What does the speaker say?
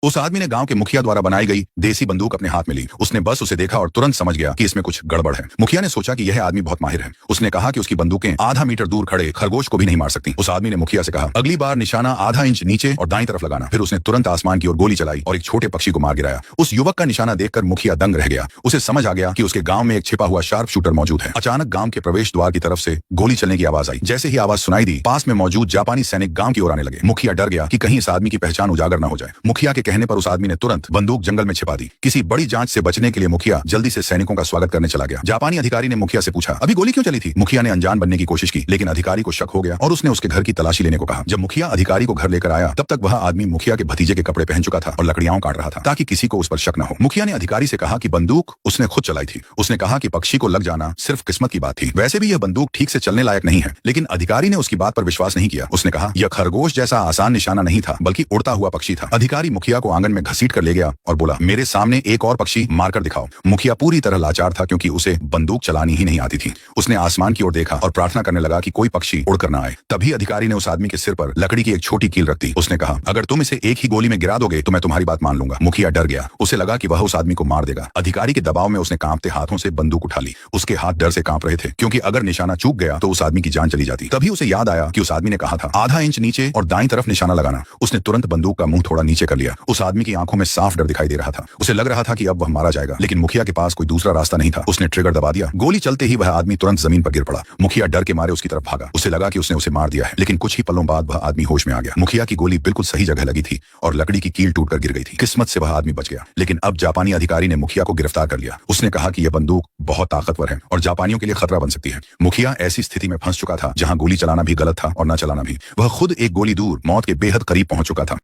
उस आदमी ने गांव के मुखिया द्वारा बनाई गई देसी बंदूक अपने हाथ में ली। उसने बस उसे देखा और तुरंत समझ गया कि इसमें कुछ गड़बड़ है। मुखिया ने सोचा कि यह आदमी बहुत माहिर है। उसने कहा कि उसकी बंदूकें आधा मीटर दूर खड़े खरगोश को भी नहीं मार सकती। उस आदमी ने मुखिया से कहा, अगली बार निशाना आधा इंच नीचे और दाईं तरफ लगाना। फिर उसने तुरंत आसमान की ओर गोली चलाई और एक छोटे पक्षी को मार गिराया। उस युवक का निशाना देखकर मुखिया दंग रह गया। उसे समझ आ गया कि उसके गांव में एक छिपा हुआ शार्प शूटर मौजूद है। अचानक गांव के प्रवेश द्वार की तरफ से गोली चलने की आवाज आई। जैसे ही आवाज सुनाई दी, पास में मौजूद जापानी सैनिक गांव की ओर आने लगे। मुखिया डर गया कि कहीं इस आदमी की पहचान उजागर न हो जाए। मुखिया के कहने पर उस आदमी ने तुरंत बंदूक जंगल में छिपा दी। किसी बड़ी जांच से बचने के लिए मुखिया जल्दी से सैनिकों का स्वागत करने चला गया। जापानी अधिकारी ने मुखिया से पूछा, अभी गोली क्यों चली थी? मुखिया ने अनजान बनने की कोशिश की, लेकिन अधिकारी को शक हो गया और उसने उसके घर की तलाशी लेने को कहा। जब मुखिया अधिकारी को घर लेकर आया, तब तक वह आदमी मुखिया के भतीजे के कपड़े पहन चुका था और लकड़ियां काट रहा था, ताकि किसी को उस पर शक न हो। मुखिया ने अधिकारी से कहा कि बंदूक उसने खुद चलाई थी। उसने कहा कि पक्षी को लग जाना सिर्फ किस्मत की बात थी। वैसे भी यह बंदूक ठीक से चलने लायक नहीं है। लेकिन अधिकारी ने उसकी बात पर विश्वास नहीं किया। उसने कहा, यह खरगोश जैसा आसान निशाना नहीं था, बल्कि उड़ता हुआ पक्षी था। अधिकारी मुखिया को आंगन में घसीट कर ले गया और बोला, मेरे सामने एक और पक्षी मारकर दिखाओ। मुखिया पूरी तरह लाचार था, क्योंकि उसे बंदूक चलानी ही नहीं आती थी। उसने आसमान की ओर देखा और प्रार्थना करने लगा कि कोई पक्षी उड़कर न आए। तभी अधिकारी ने उस आदमी के सिर पर लकड़ी की एक छोटी कील रख दी। उसने कहा, अगर तुम इसे एक ही गोली में गिरा दोगे तो मैं तुम्हारी बात मान लूंगा। मुखिया डर गया। उसे लगा कि वह उस आदमी को मार देगा। अधिकारी के दबाव में उसने कांपते हाथों से बंदूक उठा ली। उसके हाथ डर से कांप रहे थे, क्योंकि अगर निशाना चूक गया तो उस आदमी की जान चली जाती। तभी उसे याद आया कि उस आदमी ने कहा था, आधा इंच नीचे और दाईं तरफ निशाना लगाना। उसने तुरंत बंदूक का मुंह थोड़ा नीचे कर लिया। उस आदमी की आंखों में साफ डर दिखाई दे रहा था। उसे लग रहा था कि अब वह मारा जाएगा, लेकिन मुखिया के पास कोई दूसरा रास्ता नहीं था। उसने ट्रिगर दबा दिया। गोली चलते ही वह आदमी तुरंत जमीन पर गिर पड़ा। मुखिया डर के मारे उसकी तरफ भागा। उसे लगा कि उसने उसे मार दिया है, लेकिन कुछ ही पलों बाद वह आदमी होश में आ गया। मुखिया की गोली बिल्कुल सही जगह लगी थी और लकड़ी की कील टूटकर गिर गई थी। किस्मत से वह आदमी बच गया। लेकिन अब जापानी अधिकारी ने मुखिया को गिरफ्तार कर लिया। उसने कहा कि यह बंदूक बहुत ताकतवर है और जापानियों के लिए खतरा बन सकती है। मुखिया ऐसी स्थिति में फंस चुका था जहां गोली चलाना भी गलत था और न चलाना भी। वह खुद एक गोली दूर मौत के बेहद करीब पहुंच चुका था।